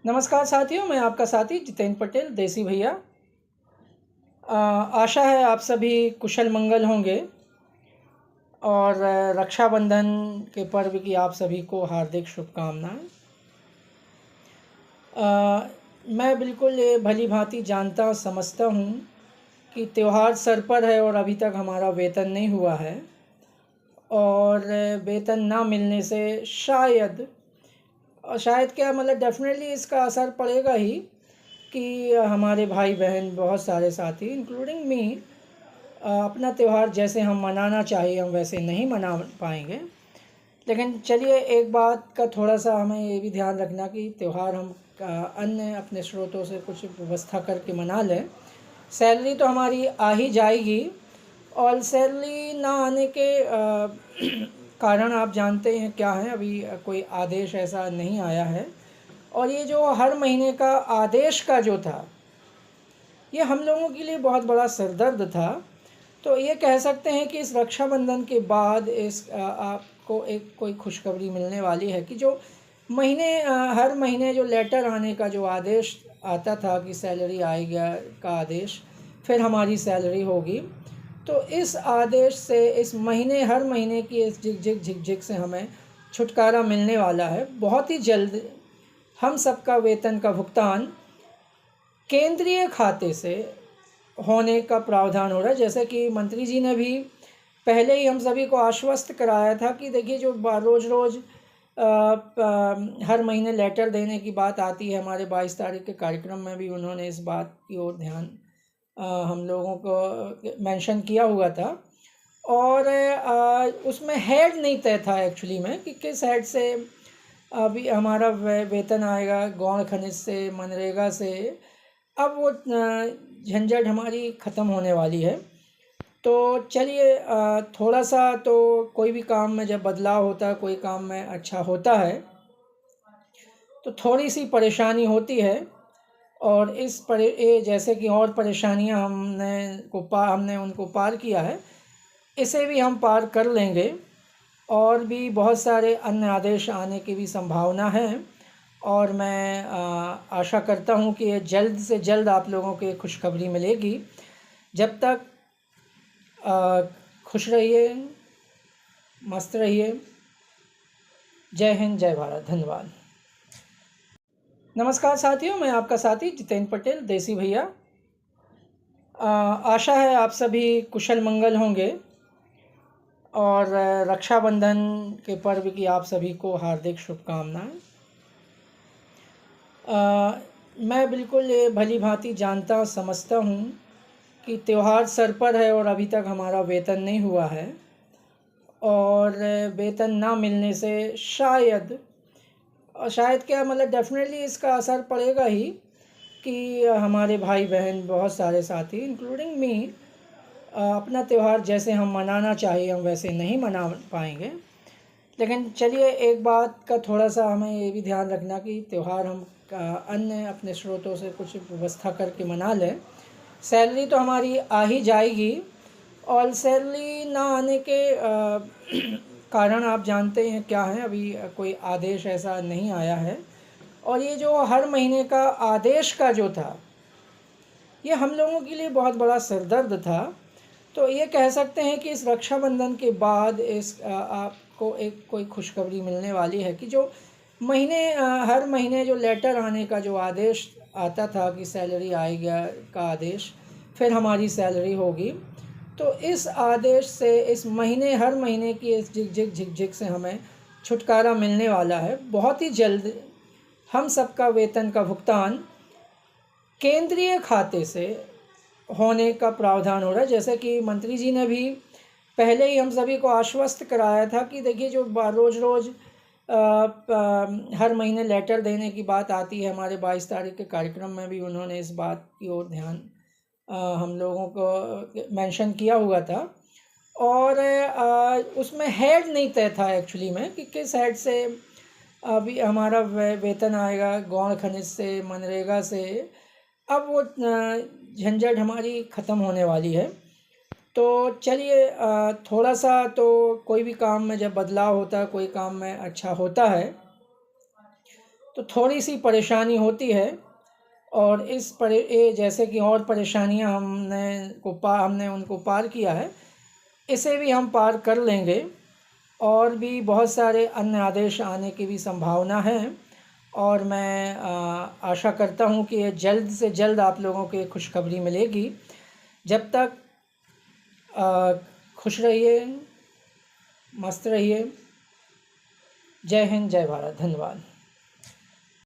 नमस्कार साथियों, मैं आपका साथी जितेंद्र पटेल, देसी भैया। आशा है आप सभी कुशल मंगल होंगे और रक्षाबंधन के पर्व की आप सभी को हार्दिक शुभकामनाएं। मैं बिल्कुल ये भली भांति जानता समझता हूँ कि त्यौहार सर पर है और अभी तक हमारा वेतन नहीं हुआ है और वेतन ना मिलने से शायद क्या मतलब डेफिनेटली इसका असर पड़ेगा ही कि हमारे भाई बहन बहुत सारे साथी इंक्लूडिंग मी अपना त्यौहार जैसे हम मनाना चाहिए हम वैसे नहीं मना पाएंगे। लेकिन चलिए, एक बात का थोड़ा सा हमें ये भी ध्यान रखना कि त्यौहार हम अन्य अपने स्रोतों से कुछ व्यवस्था करके मना लें। सैलरी तो हमारी आ ही जाएगी और सैलरी ना आने के कारण आप जानते हैं क्या है। अभी कोई आदेश ऐसा नहीं आया है और ये जो हर महीने का आदेश का जो था, ये हम लोगों के लिए बहुत बड़ा सिरदर्द था। तो ये कह सकते हैं कि इस रक्षाबंधन के बाद आपको एक कोई खुशखबरी मिलने वाली है कि जो हर महीने जो लेटर आने का जो आदेश आता था कि सैलरी आएगा का आदेश, फिर हमारी सैलरी होगी। तो इस आदेश से इस महीने हर महीने की इस झिकझिक झिकझिक से हमें छुटकारा मिलने वाला है। बहुत ही जल्द हम सबका वेतन का भुगतान केंद्रीय खाते से होने का प्रावधान हो रहा है। जैसे कि मंत्री जी ने भी पहले ही हम सभी को आश्वस्त कराया था कि देखिए, जो रोज़ रोज़ हर महीने लेटर देने की बात आती है, हमारे 22 तारीख के कार्यक्रम में भी उन्होंने इस बात की ओर ध्यान हम लोगों को मेंशन किया हुआ था। और उसमें हेड नहीं तय था एक्चुअली में कि किस हेड से अभी हमारा वेतन आएगा, गौण खनिज से, मनरेगा से। अब वो झंझट हमारी ख़त्म होने वाली है। तो चलिए, थोड़ा सा तो कोई भी काम में जब बदलाव होता है, कोई काम में अच्छा होता है, तो थोड़ी सी परेशानी होती है। और जैसे कि और परेशानियां हमने उनको पार किया है, इसे भी हम पार कर लेंगे। और भी बहुत सारे अन्य आदेश आने की भी संभावना है और मैं आशा करता हूँ कि ये जल्द से जल्द आप लोगों को खुशखबरी मिलेगी। जब तक खुश रहिए, मस्त रहिए। जय हिंद, जय भारत, धन्यवाद। नमस्कार साथियों, मैं आपका साथी जितेंद्र पटेल, देसी भैया। आशा है आप सभी कुशल मंगल होंगे और रक्षाबंधन के पर्व की आप सभी को हार्दिक शुभकामनाएं। मैं बिल्कुल ये भली भांति जानता समझता हूँ कि त्यौहार सर पर है और अभी तक हमारा वेतन नहीं हुआ है और वेतन ना मिलने से शायद क्या मतलब डेफिनेटली इसका असर पड़ेगा ही कि हमारे भाई बहन बहुत सारे साथी इंक्लूडिंग मी अपना त्यौहार जैसे हम मनाना चाहिए हम वैसे नहीं मना पाएंगे। लेकिन चलिए, एक बात का थोड़ा सा हमें ये भी ध्यान रखना कि त्यौहार हम अन्य अपने स्रोतों से कुछ व्यवस्था करके मना लें। सैलरी तो हमारी आ ही जाएगी और सैलरी ना आने के कारण आप जानते हैं क्या है। अभी कोई आदेश ऐसा नहीं आया है और ये जो हर महीने का आदेश का जो था, ये हम लोगों के लिए बहुत बड़ा सिरदर्द था। तो ये कह सकते हैं कि इस रक्षाबंधन के बाद आपको एक कोई खुशखबरी मिलने वाली है कि जो हर महीने जो लेटर आने का जो आदेश आता था कि सैलरी आएगा का आदेश, फिर हमारी सैलरी होगी। तो इस आदेश से इस महीने हर महीने की इस झिकझिक झिकझिक से हमें छुटकारा मिलने वाला है। बहुत ही जल्द हम सबका वेतन का भुगतान केंद्रीय खाते से होने का प्रावधान हो रहा है। जैसे कि मंत्री जी ने भी पहले ही हम सभी को आश्वस्त कराया था कि देखिए, जो रोज़ रोज़ हर महीने लेटर देने की बात आती है, हमारे 22 तारीख के कार्यक्रम में भी उन्होंने इस बात की ओर ध्यान हम लोगों को मेंशन किया हुआ था। और उसमें हेड नहीं तय था एक्चुअली में कि किस हेड से अभी हमारा वेतन आएगा, गौण खनिज से, मनरेगा से। अब वो झंझट हमारी ख़त्म होने वाली है। तो चलिए, थोड़ा सा तो कोई भी काम में जब बदलाव होता है, कोई काम में अच्छा होता है, तो थोड़ी सी परेशानी होती है। और ये जैसे कि और परेशानियां हमने उनको पार किया है, इसे भी हम पार कर लेंगे। और भी बहुत सारे अन्य आदेश आने की भी संभावना है, और मैं आशा करता हूँ कि ये जल्द से जल्द आप लोगों को खुशखबरी मिलेगी। जब तक खुश रहिए, मस्त रहिए। जय हिंद, जय भारत, धन्यवाद।